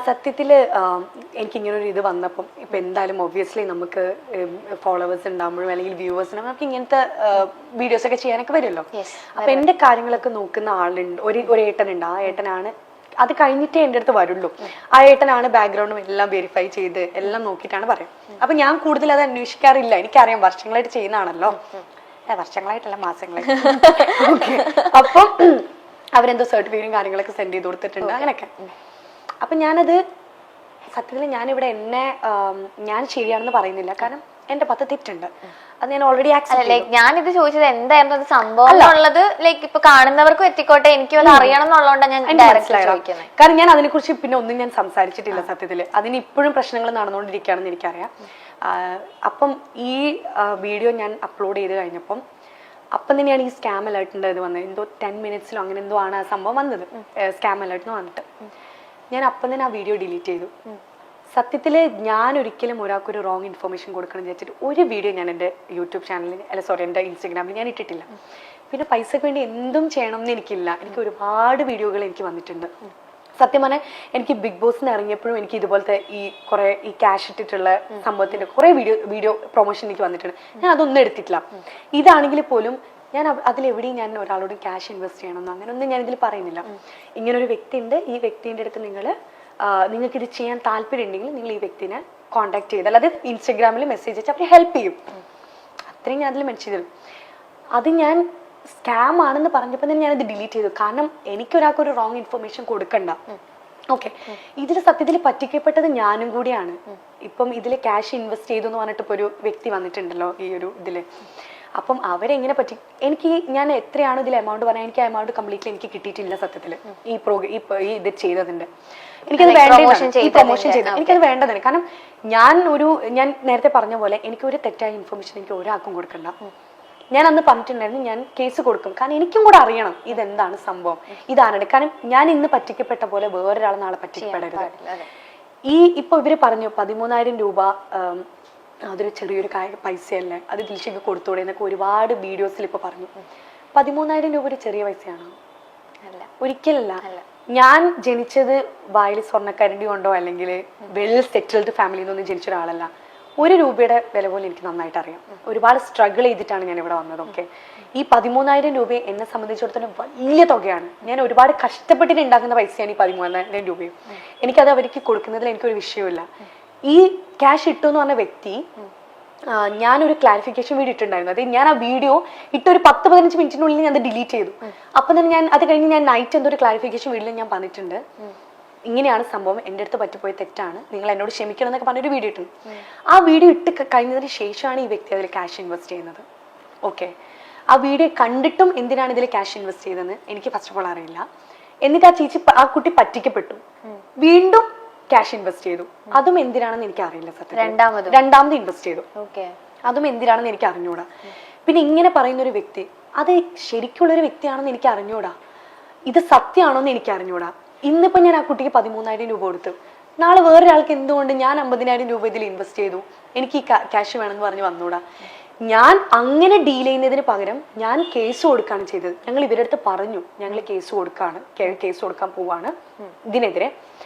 സത്യത്തില് എനിക്കിങ്ങനൊരു ഇത് വന്നപ്പം ഇപ്പം എന്തായാലും ഒബ്വിയസ്ലി നമുക്ക് ഫോളോവേഴ്സ് ഉണ്ടാകുമ്പോഴും അല്ലെങ്കിൽ വ്യൂവേഴ്സ് നമുക്ക് ഇങ്ങനത്തെ വീഡിയോസ് ഒക്കെ ചെയ്യാനൊക്കെ വരുമല്ലോ. അപ്പൊ എന്റെ കാര്യങ്ങളൊക്കെ നോക്കുന്ന ആളുണ്ട്, ഒരു ഏട്ടനുണ്ട്. ആ ഏട്ടനാണ് അത് കഴിഞ്ഞിട്ടേ എൻ്റെ അടുത്ത് വരുള്ളൂ. ആ ഏട്ടനാണ് ബാക്ക്ഗ്രൗണ്ടും എല്ലാം വെരിഫൈ ചെയ്ത് എല്ലാം നോക്കിയിട്ടാണ് പറയാം. അപ്പൊ ഞാൻ കൂടുതൽ അത് അന്വേഷിക്കാറില്ല. എനിക്കറിയാം വർഷങ്ങളായിട്ട് ചെയ്യുന്നതാണല്ലോ. വർഷങ്ങളായിട്ടല്ല, മാസങ്ങളായിട്ട്. ഓക്കെ. അപ്പം അവരെന്തോ സർട്ടിഫിക്കറ്റും കാര്യങ്ങളൊക്കെ സെൻഡ് ചെയ്ത് കൊടുത്തിട്ടുണ്ട് അങ്ങനെയൊക്കെ. അപ്പൊ ഞാനത് സത്യത്തിൽ ഞാനിവിടെ ഞാൻ ശരിയാണെന്ന് പറയുന്നില്ല, കാരണം എന്റെ 10 തെറ്റുണ്ട്. അത് ഞാൻ ഓൾറെഡി ഞാനിത് ചോദിച്ചത് എന്തായിരുന്നു അത് സംഭവം എന്നുള്ളത്. ലൈക്ക് ഇപ്പൊ കാണുന്നവർക്കും എത്തിക്കോട്ടെ, എനിക്കും അത് അറിയണം എന്നുള്ളതുകൊണ്ടാണ് ഞാൻ ചോദിക്കുന്നത്. കാരണം ഞാൻ അതിനെക്കുറിച്ച് പിന്നെ ഒന്നും ഞാൻ സംസാരിച്ചിട്ടില്ല സത്യത്തില്. അതിന് ഇപ്പോഴും പ്രശ്നങ്ങൾ നടന്നുകൊണ്ടിരിക്കുകയാണെന്ന് എനിക്കറിയാം. അപ്പം ഈ വീഡിയോ ഞാൻ അപ്ലോഡ് ചെയ്ത് കഴിഞ്ഞപ്പം അപ്പം തന്നെയാണ് ഈ സ്കാം അലേർട്ടിൻ്റെ ഇത് വന്നത്. എന്തോ 10 മിനിറ്റ്സിലോ അങ്ങനെ എന്തോ ആണ് ആ സംഭവം വന്നത്, സ്കാം അലേർട്ടിന് വന്നിട്ട്. ഞാൻ അപ്പം തന്നെ ആ വീഡിയോ ഡിലീറ്റ് ചെയ്തു. സത്യത്തിൽ ഞാൻ ഒരിക്കലും ഒരാൾക്കൊരു റോങ് ഇൻഫർമേഷൻ കൊടുക്കണം വിചാരിച്ചിട്ട് ഒരു വീഡിയോ ഞാൻ എൻ്റെ യൂട്യൂബ് ചാനലിൽ എൻ്റെ ഇൻസ്റ്റാഗ്രാമിൽ ഞാൻ ഇട്ടിട്ടില്ല. പിന്നെ പൈസക്ക് വേണ്ടി എന്തും ചെയ്യണം എന്ന് എനിക്കില്ല. എനിക്ക് ഒരുപാട് വീഡിയോകൾ എനിക്ക് വന്നിട്ടുണ്ട്. സത്യം പറഞ്ഞാൽ എനിക്ക് ബിഗ് ബോസിന് ഇറങ്ങിയപ്പോഴും എനിക്ക് ഇതുപോലത്തെ ഈ ക്യാഷ് ഇട്ടിട്ടുള്ള സംഭവത്തിന്റെ കുറെ വീഡിയോ പ്രൊമോഷൻ എനിക്ക് വന്നിട്ടുണ്ട്. ഞാൻ അതൊന്നും എടുത്തിട്ടില്ല. ഇതാണെങ്കിൽ പോലും ഞാൻ അതിലെവിടെയും ഞാൻ ഒരാളോട് ക്യാഷ് ഇൻവെസ്റ്റ് ചെയ്യണമെന്നോ അങ്ങനെയൊന്നും ഞാൻ ഇതിൽ പറയുന്നില്ല. ഇങ്ങനൊരു വ്യക്തി ഉണ്ട്, ഈ വ്യക്തിൻ്റെ അടുത്ത് നിങ്ങൾക്ക് ഇത് ചെയ്യാൻ താല്പര്യം ഉണ്ടെങ്കിൽ നിങ്ങൾ ഈ വ്യക്തിനെ കോൺടാക്ട് ചെയ്താൽ, അത് ഇൻസ്റ്റഗ്രാമിൽ മെസ്സേജ് അയച്ചാൽ അവർ ഹെൽപ്പ് ചെയ്യും. അത്രയും ഞാൻ അതിൽ മെൻഷൻ ചെയ്തു. അത് ഞാൻ സ്കാം ആണെന്ന് പറഞ്ഞപ്പോൾ തന്നെ ഞാനത് ഡിലീറ്റ് ചെയ്തു. കാരണം എനിക്കൊരാൾക്കൊരു റോങ് ഇൻഫർമേഷൻ കൊടുക്കണ്ട. ഓക്കെ. ഇതിൽ സത്യത്തിൽ പറ്റിക്കപ്പെട്ടത് ഞാനും കൂടിയാണ്. ഇപ്പം ഇതിൽ ക്യാഷ് ഇൻവെസ്റ്റ് ചെയ്തു എന്ന് പറഞ്ഞിട്ട് ഇപ്പോൾ ഒരു വ്യക്തി വന്നിട്ടുണ്ടല്ലോ ഈ ഒരു ഇതില്. അപ്പം അവരെങ്ങനെ ഞാൻ എത്രയാണോ ഇതിൽ എമൗണ്ട് പറഞ്ഞാൽ എനിക്ക് ആ എമൗണ്ട് കംപ്ലീറ്റ്ലി എനിക്ക് കിട്ടിയിട്ടില്ല സത്യത്തിൽ. ഈ ഇത് ചെയ്തതിന്റെ എനിക്കത് പ്രൊമോഷൻ ചെയ്ത് എനിക്കത് വേണ്ടതാണ്. കാരണം ഞാൻ നേരത്തെ പറഞ്ഞ പോലെ എനിക്ക് ഒരു തെറ്റായ ഇൻഫർമേഷൻ എനിക്ക് ഒരാൾക്കും കൊടുക്കണ്ട. ഞാൻ അന്ന് പറഞ്ഞിട്ടുണ്ടായിരുന്നു ഞാൻ കേസ് കൊടുക്കും. കാരണം എനിക്കും കൂടെ അറിയണം ഇതെന്താണ് സംഭവം, ഇതാണ്. കാരണം ഞാൻ ഇന്ന് പറ്റിക്കപ്പെട്ട പോലെ വേറൊരാൾ നാളെ പറ്റിക്കപ്പെടരുത്. ഇപ്പൊ ഇവര് പറഞ്ഞു 13,000 രൂപ അതൊരു ചെറിയൊരു പൈസയല്ലേ, അത് ദിൽഷയ്ക്ക് കൊടുത്തോടെ എന്നൊക്കെ ഒരുപാട് വീഡിയോസിൽ ഇപ്പൊ പറഞ്ഞു. 13,000 രൂപ ഒരു ചെറിയ പൈസയാണോ? അല്ല, ഒരിക്കലല്ല. ഞാൻ ജനിച്ചത് വായിൽ സ്വർണ്ണക്കരണ്ടി കൊണ്ടോ അല്ലെങ്കിൽ വെൽ സെറ്റിൽഡ് ഫാമിലിയിൽ നിന്നൊന്നും ജനിച്ച ഒരാളല്ല. 1 രൂപയുടെ വില പോലും എനിക്ക് നന്നായിട്ട് അറിയാം. ഒരുപാട് സ്ട്രഗിൾ ചെയ്തിട്ടാണ് ഞാൻ ഇവിടെ വന്നത്. ഓക്കെ. ഈ 13,000 രൂപ എന്നെ സംബന്ധിച്ചിടത്തോളം വലിയ തുകയാണ്. ഞാൻ ഒരുപാട് കഷ്ടപ്പെട്ടിട്ട് ഉണ്ടാക്കുന്ന പൈസയാണ് ഈ 13,000 രൂപയും. എനിക്കത് അവർക്ക് കൊടുക്കുന്നതിൽ എനിക്കൊരു വിഷയമില്ല. ഈ ക്യാഷ് ഇട്ടു എന്ന് പറഞ്ഞ വ്യക്തി ഞാനൊരു ക്ലാരിഫിക്കേഷൻ വീഡിയോ ഇട്ടുണ്ടായിരുന്നു. അത് ഞാൻ ആ വീഡിയോ ഇട്ടൊരു 10-15 മിനിറ്റിനുള്ളിൽ ഞാൻ അത് ഡിലീറ്റ് ചെയ്തു. അപ്പം തന്നെ അത് കഴിഞ്ഞ് ഞാൻ നൈറ്റ് എന്തോ ഒരു ക്ലാരിഫിക്കേഷൻ വീഡിയോയിൽ ഞാൻ പറഞ്ഞിട്ടുണ്ട്, ഇങ്ങനെയാണ് സംഭവം, എൻ്റെ അടുത്ത് പറ്റിപ്പോയി തെറ്റാണ്, നിങ്ങൾ എന്നോട് ക്ഷമിക്കണം എന്നൊക്കെ പറഞ്ഞൊരു വീഡിയോ ഇട്ടു. ആ വീഡിയോ ഇട്ട് കഴിഞ്ഞതിന് ശേഷമാണ് ഈ വ്യക്തി അതിൽ ക്യാഷ് ഇൻവെസ്റ്റ് ചെയ്യുന്നത്. ഓക്കെ. ആ വീഡിയോ കണ്ടിട്ടും എന്തിനാണ് ഇതിൽ ക്യാഷ് ഇൻവെസ്റ്റ് ചെയ്തതെന്ന് എനിക്ക് ഫസ്റ്റ് ഓഫ് ഓൾ അറിയില്ല. എന്നിട്ട് ആ കുട്ടി പറ്റിക്കപ്പെട്ടു, വീണ്ടും ക്യാഷ് ഇൻവെസ്റ്റ് ചെയ്തു. അതും എന്തിനാണെന്ന് എനിക്ക് അറിയില്ല സത്യം. രണ്ടാമത് ഇൻവെസ്റ്റ് ചെയ്തു. അതും എന്തിനാണെന്ന് എനിക്ക് അറിഞ്ഞൂടാ. പിന്നെ ഇങ്ങനെ പറയുന്ന ഒരു വ്യക്തി അത് ശരിക്കുള്ളൊരു വ്യക്തിയാണെന്ന് എനിക്ക് അറിഞ്ഞൂടാ, ഇത് സത്യമാണോന്ന് എനിക്ക് അറിഞ്ഞൂടാ. ഇന്നിപ്പോ ഞാൻ ആ കുട്ടിക്ക് 13,000 രൂപ കൊടുത്തു, നാളെ വേറൊരാൾക്ക് എന്തുകൊണ്ട് ഞാൻ 50,000 രൂപ ഇതിൽ ഇൻവെസ്റ്റ് ചെയ്തു, എനിക്ക് ഈ ക്യാഷ് വേണമെന്ന് പറഞ്ഞ് വന്നൂടാ? ഞാൻ അങ്ങനെ ഡീൽ ചെയ്യുന്നതിന് പകരം ഞാൻ കേസ് കൊടുക്കുകയാണ് ചെയ്തത്. ഞങ്ങൾ ഇവരുടെ അടുത്ത് പറഞ്ഞു ഞങ്ങൾ കേസ് കൊടുക്കാൻ പോവാണ് ഇതിനെതിരെ.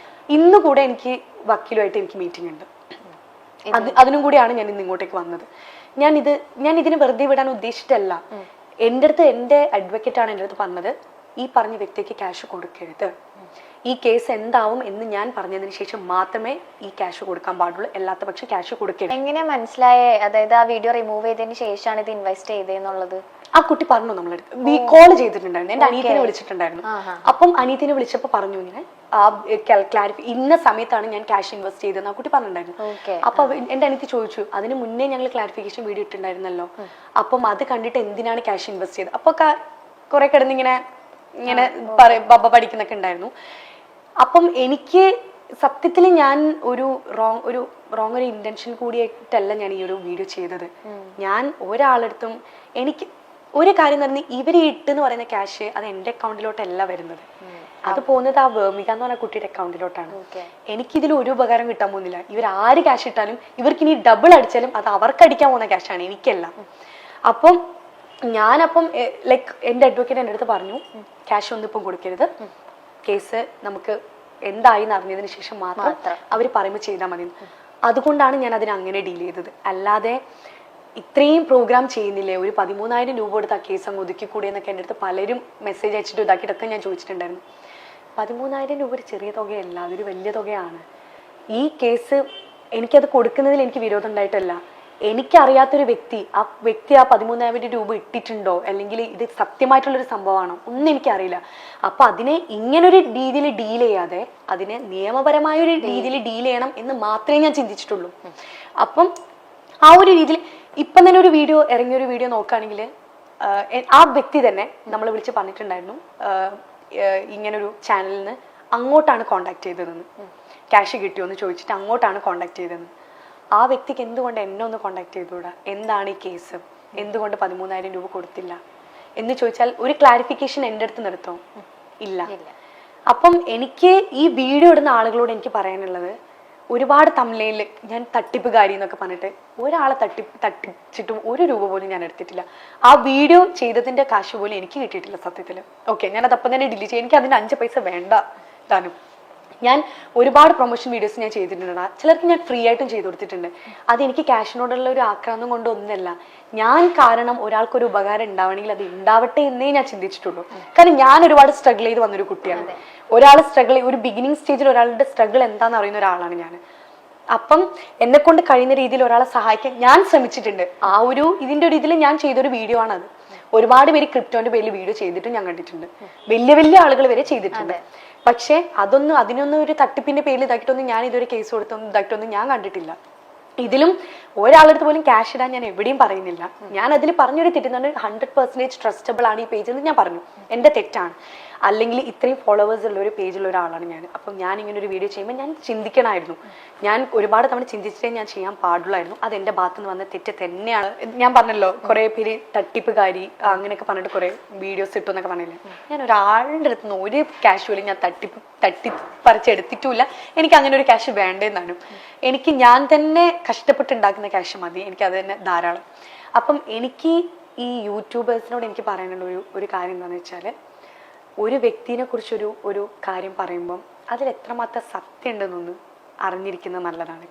ഇന്ന് കൂടെ എനിക്ക് വക്കീലുമായിട്ട് എനിക്ക് മീറ്റിംഗ് ഉണ്ട്. അതിനും കൂടിയാണ് ഞാൻ ഇന്ന് ഇങ്ങോട്ടേക്ക് വന്നത്. ഞാൻ ഇതിനെ വെറുതെ വിടാൻ ഉദ്ദേശിച്ചിട്ടല്ല. എൻ്റെ അഡ്വക്കേറ്റാണ് എൻ്റെ അടുത്ത് പറഞ്ഞത്, ഈ പറഞ്ഞ വ്യക്തിക്ക് ക്യാഷ് കൊടുക്കരുത്, ഈ കേസ് എന്താവും എന്ന് ഞാൻ പറഞ്ഞതിന് ശേഷം മാത്രമേ ഈ ക്യാഷ് കൊടുക്കാൻ പാടുള്ളൂ, അല്ലാത്ത പക്ഷെ ക്യാഷ് കൊടുക്കരുത്. എങ്ങനെ മനസ്സിലായേ? അതായത് ആ വീഡിയോ റിമൂവ് ചെയ്തതിന് ശേഷമാണ് ഇത് ഇൻവെസ്റ്റ് ചെയ്തതെന്നുള്ളത് ആ കുട്ടി പറഞ്ഞു. നമ്മളടുത്ത് കോൾ ചെയ്തിട്ടുണ്ടായിരുന്നു, എന്റെ അനിയത്തിനെ വിളിച്ചിട്ടുണ്ടായിരുന്നു. അപ്പം അനിയത്തിനെ വിളിച്ചപ്പോ പറഞ്ഞു ഇങ്ങനെ ഇന്ന സമയത്താണ് ഞാൻ ക്യാഷ് ഇൻവെസ്റ്റ് ചെയ്തതെന്ന് ആ കുട്ടി പറഞ്ഞിട്ടുണ്ടായിരുന്നു. അപ്പൊ എന്റെ അനിയത്തി ചോദിച്ചു, അതിന് മുന്നേ ഞങ്ങൾ ക്ലാരിഫിക്കേഷൻ വീഡിയോ ഇട്ടുണ്ടായിരുന്നല്ലോ, അപ്പം അത് കണ്ടിട്ട് എന്തിനാണ് ക്യാഷ് ഇൻവെസ്റ്റ് ചെയ്തത്? അപ്പൊ കുറെ കിടന്നിങ്ങനെ ബബ്ബ പഠിക്കുന്നൊക്കെ ഉണ്ടായിരുന്നു. അപ്പം എനിക്ക് സത്യത്തിൽ ഞാൻ ഒരു റോങ് ഇന്റൻഷൻ കൂടിയായിട്ടല്ല ഞാൻ ഈ ഒരു വീഡിയോ ചെയ്തത്. ഞാൻ ഒരാളടുത്തും എനിക്ക് ഒരു കാര്യം തന്നെ, ഇവര് ഇട്ടെന്ന് പറയുന്ന ക്യാഷ് അത് എന്റെ അക്കൗണ്ടിലോട്ടല്ല വരുന്നത്, അത് പോകുന്നത് ആ വേമിക എന്ന് പറഞ്ഞ കുട്ടിയുടെ അക്കൗണ്ടിലോട്ടാണ്. എനിക്കിതിൽ ഒരു ഉപകാരം കിട്ടാൻ പോകുന്നില്ല. ഇവർ ആര് ക്യാഷ് ഇട്ടാലും ഇവർക്ക് ഇനി ഡബിൾ അടിച്ചാലും അത് അവർക്ക് അടിക്കാൻ പോകുന്ന ക്യാഷാണ്, എനിക്കല്ല. അപ്പം എന്റെ അഡ്വക്കേറ്റ് എൻ്റെ അടുത്ത് പറഞ്ഞു ക്യാഷ് ഒന്നും ഇപ്പം കൊടുക്കരുത്, കേസ് നമുക്ക് എന്തായി എന്ന് അറിഞ്ഞതിന് ശേഷം മാത്രം അവർ പറയുമ്പോൾ ചെയ്താൽ മതി. അതുകൊണ്ടാണ് ഞാൻ അതിനെ അങ്ങനെ ഡീൽ ചെയ്തത്. അല്ലാതെ ഇത്രയും പ്രോഗ്രാം ചെയ്യുന്നില്ലേ, ഒരു 13,000 രൂപ കൊടുത്ത് ആ കേസ് അങ്ങ് ഒതുക്കിക്കൂടെ എന്നൊക്കെ എൻ്റെ അടുത്ത് പലരും മെസ്സേജ് അയച്ചിട്ട് ഇതാക്കിയിട്ടൊക്കെ ഞാൻ ചോദിച്ചിട്ടുണ്ടായിരുന്നു. 13,000 രൂപ ഒരു ചെറിയ തുകയല്ല, അതൊരു വലിയ തുകയാണ്. ഈ കേസ് എനിക്കത് കൊടുക്കുന്നതിൽ എനിക്ക് വിരോധം ഉണ്ടായിട്ടല്ല. എനിക്കറിയാത്തൊരു വ്യക്തി ആ 13,000 രൂപ ഇട്ടിട്ടുണ്ടോ, അല്ലെങ്കിൽ ഇത് സത്യമായിട്ടുള്ളൊരു സംഭവമാണോ ഒന്നും എനിക്കറിയില്ല. അപ്പം അതിനെ ഇങ്ങനൊരു രീതിയിൽ ഡീൽ ചെയ്യാതെ അതിനെ നിയമപരമായൊരു രീതിയിൽ ഡീൽ ചെയ്യണം എന്ന് മാത്രമേ ഞാൻ ചിന്തിച്ചിട്ടുള്ളൂ. അപ്പം ആ ഒരു രീതിയിൽ ഇപ്പം തന്നെ ഒരു വീഡിയോ ഇറങ്ങിയൊരു വീഡിയോ നോക്കുകയാണെങ്കിൽ ആ വ്യക്തി തന്നെ നമ്മൾ വിളിച്ച് പറഞ്ഞിട്ടുണ്ടായിരുന്നു, ഇങ്ങനൊരു ചാനലിൽ നിന്ന് അങ്ങോട്ടാണ് കോണ്ടാക്ട് ചെയ്തതെന്ന്, ക്യാഷ് കിട്ടിയോ എന്ന് ചോദിച്ചിട്ട് അങ്ങോട്ടാണ് കോണ്ടാക്ട് ചെയ്തതെന്ന്. ആ വ്യക്തിക്ക് എന്തുകൊണ്ട് എന്നെ ഒന്ന് കോണ്ടാക്ട് ചെയ്തുകൂടാ, എന്താണ് ഈ കേസ്, എന്തുകൊണ്ട് 13,000 രൂപ കൊടുത്തില്ല എന്ന് ചോദിച്ചാൽ ഒരു ക്ലാരിഫിക്കേഷൻ എൻ്റെ അടുത്ത് നിർത്തോ? ഇല്ല. അപ്പം എനിക്ക് ഈ വീഡിയോ ഇടുന്ന ആളുകളോട് എനിക്ക് പറയാനുള്ളത്, ഒരുപാട് തമിഴിൽ ഞാൻ തട്ടിപ്പുകാരി എന്നൊക്കെ പറഞ്ഞിട്ട് ഒരാളെ തട്ടിച്ചിട്ടും 1 രൂപ പോലും ഞാൻ എടുത്തിട്ടില്ല. ആ വീഡിയോ ചെയ്തതിന്റെ കാശ് പോലും എനിക്ക് കിട്ടിയിട്ടില്ല സത്യത്തിൽ. ഓക്കെ, ഞാൻ അതപ്പം തന്നെ ഡിലീറ്റ് ചെയ്യും. എനിക്ക് അതിന് 5 പൈസ വേണ്ട താനും. ഞാൻ ഒരുപാട് പ്രൊമോഷൻ വീഡിയോസ് ഞാൻ ചെയ്തിട്ടുണ്ട്, ചിലർക്ക് ഞാൻ ഫ്രീ ആയിട്ടും ചെയ്തു കൊടുത്തിട്ടുണ്ട്. അതെനിക്ക് ക്യാഷിനോടുള്ള ഒരു ആക്രാന്തം കൊണ്ടൊന്നല്ല, ഞാൻ കാരണം ഒരാൾക്കൊരു ഉപകാരം ഉണ്ടാവണമെങ്കിൽ അത് ഉണ്ടാവട്ടെ എന്നേ ഞാൻ ചിന്തിച്ചിട്ടുള്ളൂ. കാരണം ഞാൻ ഒരുപാട് സ്ട്രഗിൾ ചെയ്ത് വന്നൊരു കുട്ടിയാണ്. ഒരാൾ ഒരു ബിഗിനിങ് സ്റ്റേജിൽ ഒരാളുടെ സ്ട്രഗിൾ എന്താണെന്ന് അറിയുന്ന ഒരാളാണ് ഞാൻ. അപ്പം എന്നെ കൊണ്ട് കഴിയുന്ന രീതിയിൽ ഒരാളെ സഹായിക്കാൻ ഞാൻ ശ്രമിച്ചിട്ടുണ്ട്. ആ ഒരു ഇതിന്റെ ഒരു ഇതിൽ ഞാൻ ചെയ്തൊരു വീഡിയോ ആണത്. ഒരുപാട് പേര് ക്രിപ്റ്റോന്റെ പേരിൽ വീഡിയോ ചെയ്തിട്ടും ഞാൻ കണ്ടിട്ടുണ്ട്, വലിയ വലിയ ആളുകൾ വരെ ചെയ്തിട്ടുണ്ട്. പക്ഷെ അതിനൊന്നും ഒരു തട്ടിപ്പിന്റെ പേരിൽ ഇതാക്കിയിട്ടൊന്നും ഞാൻ ഇതൊരു കേസ് കൊടുത്തൊന്നും ഇതാക്കിയിട്ടൊന്നും ഞാൻ കണ്ടിട്ടില്ല. ഇതിലും ഒരാളടുത്ത് പോലും ക്യാഷ് ഇടാൻ ഞാൻ എവിടെയും പറയുന്നില്ല. ഞാൻ അതിൽ പറഞ്ഞൊരു തെറ്റുന്നുണ്ട്, 100% ട്രസ്റ്റബിൾ ആണ് ഈ പേജ് എന്ന് ഞാൻ പറഞ്ഞു. എൻ്റെ തെറ്റാണ്. അല്ലെങ്കിൽ ഇത്രയും ഫോളോവേഴ്സ് ഉള്ള ഒരു പേജുള്ള ഒരാളാണ് ഞാൻ. അപ്പം ഞാൻ ഇങ്ങനെ ഒരു വീഡിയോ ചെയ്യുമ്പോൾ ഞാൻ ചിന്തിക്കണമായിരുന്നു. ഞാൻ ഒരുപാട് തവണ ചിന്തിച്ചിട്ടേ ഞാൻ ചെയ്യാൻ പാടുള്ളായിരുന്നു. അത് എൻ്റെ ഭാഗത്ത് നിന്ന് വന്ന തെറ്റ് തന്നെയാണ്. ഞാൻ പറഞ്ഞല്ലോ, കുറെ പേര് തട്ടിപ്പുകാരി അങ്ങനെയൊക്കെ പറഞ്ഞിട്ട് കുറെ വീഡിയോസ് ഇട്ടു എന്നൊക്കെ പറഞ്ഞില്ലേ. ഞാൻ ഒരാളുടെ അടുത്ത് നിന്ന് ഒരു ക്യാഷ് പോലും ഞാൻ തട്ടിപ്പറിച്ചെടുത്തിട്ടുമില്ല. എനിക്ക് അങ്ങനെ ഒരു ക്യാഷ് വേണ്ടെന്നാണ്. എനിക്ക് ഞാൻ തന്നെ കഷ്ടപ്പെട്ടുണ്ടാക്കുന്ന ക്യാഷ് മതി, എനിക്ക് അത് തന്നെ ധാരാളം. അപ്പം എനിക്ക് ഈ യൂട്യൂബേഴ്സിനോട് എനിക്ക് പറയാനുള്ള ഒരു കാര്യം എന്താണെന്ന് വെച്ചാൽ, ഒരു വ്യക്തിനെ കുറിച്ചൊരു കാര്യം പറയുമ്പം അതിൽ എത്രമാത്രം സത്യം ഉണ്ടെന്നൊന്ന് അറിഞ്ഞിരിക്കുന്നത് നല്ലതാണ്.